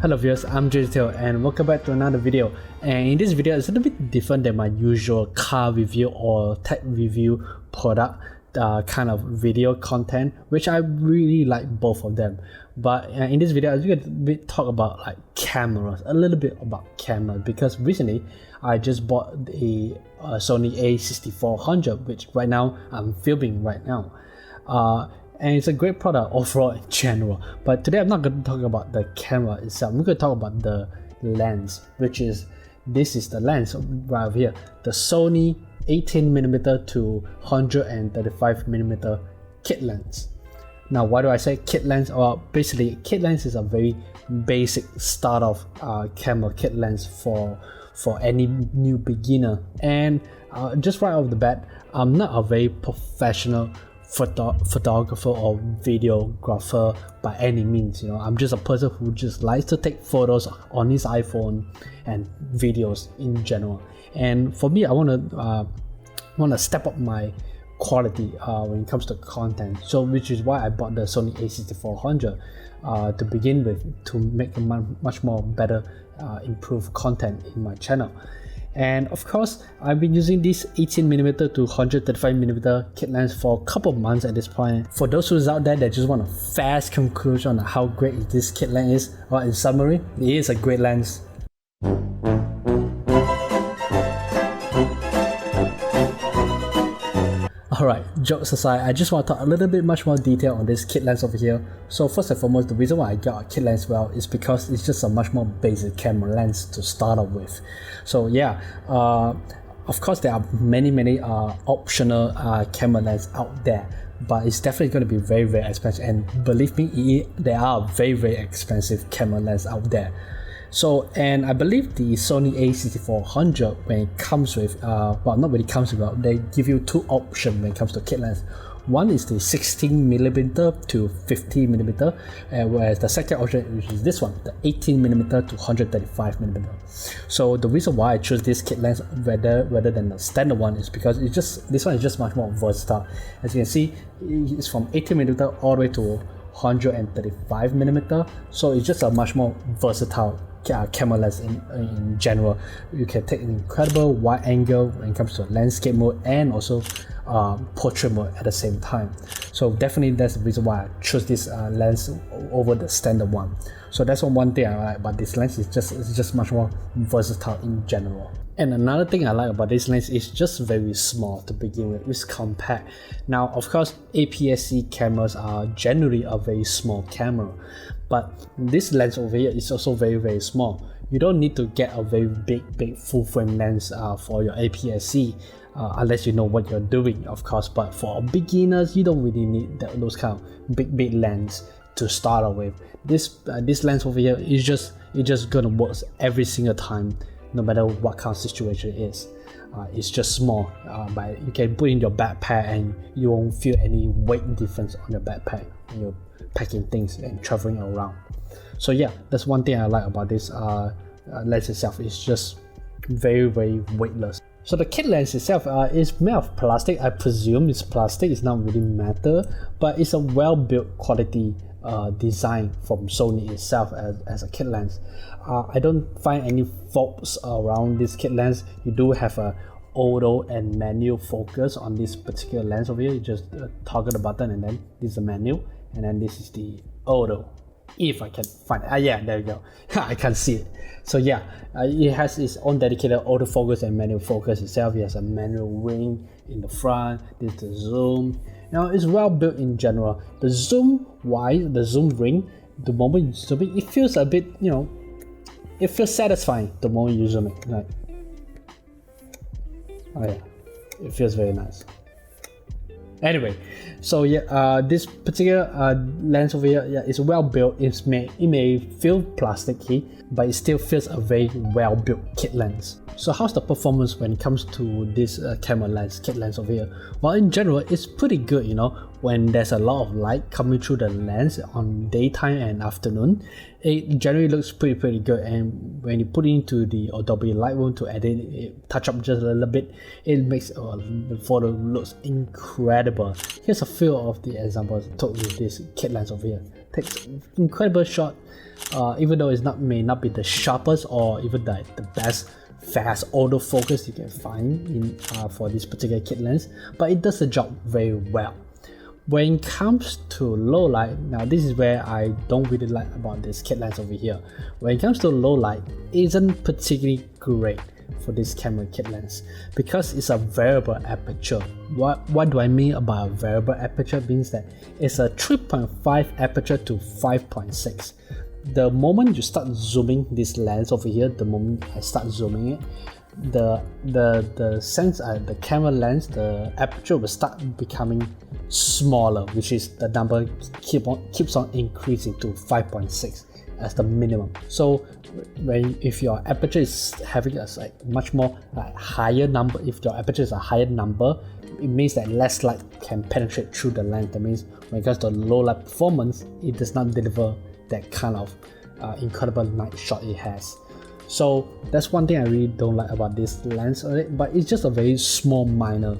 Hello viewers, I'm Teow and welcome back to another video. And in this video, it's a little bit different than my usual car review or tech review product kind of video content, which I really like both of them. But in this video, I'm going to talk about like cameras, a little bit about cameras, because recently I just bought a Sony A6400, which right now I'm filming right now. And it's a great product overall in general. But today I'm not going to talk about the camera itself. I'm going to talk about the lens, which is, this is the lens right over here, the Sony 18mm to 135mm kit lens. Now, why do I say kit lens? Well, basically, kit lens is a very basic start-off camera kit lens for any new beginner. And just right off the bat, I'm not a very professional photographer or videographer by any means. You know, I'm just a person who just likes to take photos on his iPhone and videos in general. And for me, I want to step up my quality when it comes to content. So, which is why I bought the Sony A6400 to begin with, to make a much more better, improved content in my channel. And of course, I've been using this 18mm to 135mm kit lens for a couple of months at this point. For those who's out there that just want a fast conclusion on how great this kit lens is, well, in summary, it is a great lens. Alright, jokes aside, I just want to talk a little bit much more detail on this kit lens over here. So first and foremost, the reason why I got a kit lens, well, is because it's just a much more basic camera lens to start off with. So yeah, of course there are many optional camera lenses out there, but it's definitely going to be very expensive, and believe me, there are very expensive camera lenses out there. So, and I believe the Sony A6400, when it comes with, well, not when it comes with, they give you two options when it comes to kit lens. One is the 16mm to 50mm, whereas the second option, which is this one, the 18mm to 135mm. So the reason why I chose this kit lens rather than the standard one is because it's just, this one is just much more versatile. As you can see, it's from 18mm all the way to 135mm, so it's just a much more versatile camera lens in general. You can take an incredible wide angle when it comes to landscape mode and also portrait mode at the same time. So definitely that's the reason why I chose this lens over the standard one. So that's one thing I like about this lens, it's just much more versatile in general. And another thing I like about this lens is just very small to begin with. It's compact. Now, of course, APS-C cameras are generally a very small camera, but this lens over here is also very small. You don't need to get a very big full frame lens for your APS-C unless you know what you're doing, of course. But for beginners, you don't really need those kind of big lens to start off with. This lens over here is just gonna work every single time, no matter what kind of situation it is. It's just small, but you can put in your backpack and you won't feel any weight difference on your backpack when you're packing things and traveling around. So yeah, that's one thing I like about this lens itself. It's just very weightless. So the kit lens itself is made of plastic. I presume it's plastic, it's not really metal, but it's a well-built quality design from Sony itself as a kit lens. I don't find any faults around this kit lens. You do have a auto and manual focus on this particular lens over here. You just toggle the button, and then this is the manual, and then this is the auto, if I can find it. Yeah, there you go. I can't see it. So yeah, it has its own dedicated autofocus and manual focus itself. It has a manual ring in the front. This is the zoom. Now, it's well built in general. The zoom ring, the moment you zoom it, it feels a bit, you know, it feels satisfying the moment you zoom it. Like, oh yeah, it feels very nice. Anyway, so yeah, this particular lens over here, yeah, is well built. It may feel plasticky, but it still feels a very well built kit lens. So how's the performance when it comes to this camera lens, kit lens over here? Well, in general, it's pretty good, you know. when there's a lot of light coming through the lens on daytime and afternoon, it generally looks pretty good. And when you put it into the Adobe Lightroom to edit it, touch up just a little bit, it makes the photo looks incredible. Here's a few of the examples I took with this kit lens over here. Takes incredible shot, even though it may not be the sharpest or even the best fast autofocus you can find in for this particular kit lens, but it does the job very well. When it comes to low light, now this is where I don't really like about this kit lens over here. When it comes to low light, it isn't particularly great for this camera kit lens because it's a variable aperture. What do I mean about a variable aperture? Means that it's a 3.5 aperture to 5.6. The moment you start zooming this lens over here, the moment I start zooming it, the camera lens, the aperture will start becoming smaller, which is the number keeps on increasing to 5.6 as the minimum. So if your aperture is having a much more higher number, if your aperture is a higher number, it means that less light can penetrate through the lens. That means when it comes to low light performance, it does not deliver that kind of incredible night shot it has. So that's one thing I really don't like about this lens, but it's just a very small minor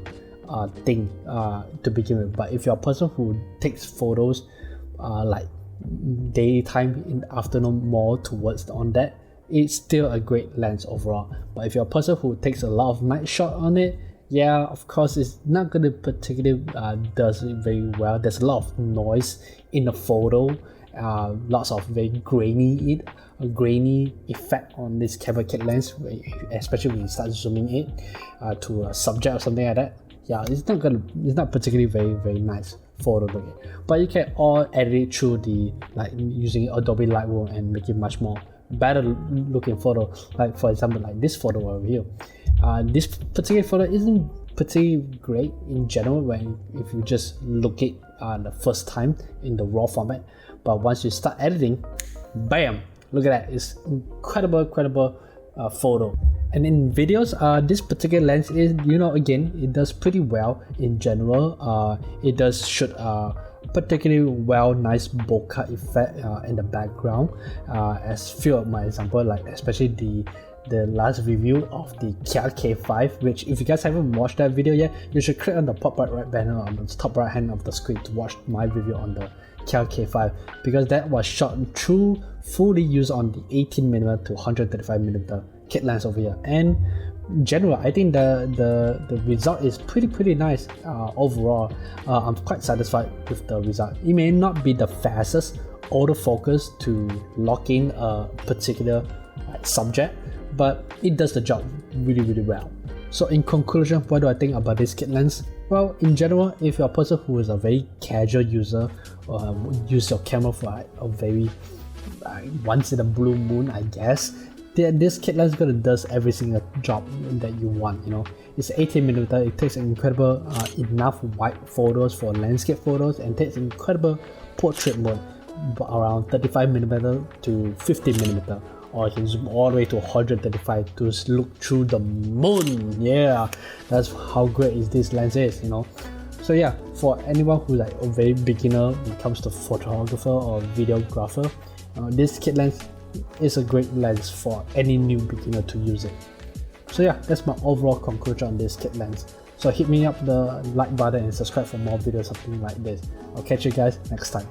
thing to begin with. But if you're a person who takes photos like daytime, in the afternoon, more towards on that, it's still a great lens overall. But if you're a person who takes a lot of night shot on it, yeah, of course it's not going to particularly does it very well. There's a lot of noise in the photo, lots of very grainy effect on this camera kit lens, especially when you start zooming it to a subject or something like that. Yeah, it's not particularly very nice photo looking. But you can all edit it through the using Adobe Lightroom and make it much more better looking photo. Like for example, like this photo over here. This particular photo isn't particularly great in general if you just look it the first time in the raw format. But once you start editing, bam! Look at that! It's incredible photo. And in videos, this particular lens is, again, it does pretty well in general. It does shoot particularly nice bokeh effect in the background. As few of my example, like especially the last review of the Teow K5, which if you guys haven't watched that video yet, you should click on the top right banner on the top right hand of the screen to watch my review on the Teow K5, because that was shot through fully used on the 18mm to 135mm kit lens over here. And in general, I think the result is pretty nice overall. I'm quite satisfied with the result. It may not be the fastest autofocus to lock in a particular subject, but it does the job really well. So in conclusion, what do I think about this kit lens? Well, in general, if you're a person who is a very casual user, or use your camera for a very once in a blue moon, I guess, this kit lens does every single job that you want. It's 18mm. It takes incredible enough wide photos for landscape photos, and takes incredible portrait mode around 35mm to 50mm. Or you can zoom all the way to 135 to look through the moon. Yeah, that's how great this lens is, So yeah, for anyone who's like a very beginner when it comes to photographer or videographer, this kit lens is a great lens for any new beginner to use it. So yeah, that's my overall conclusion on this kit lens. So hit me up the like button and subscribe for more videos, something like this. I'll catch you guys next time.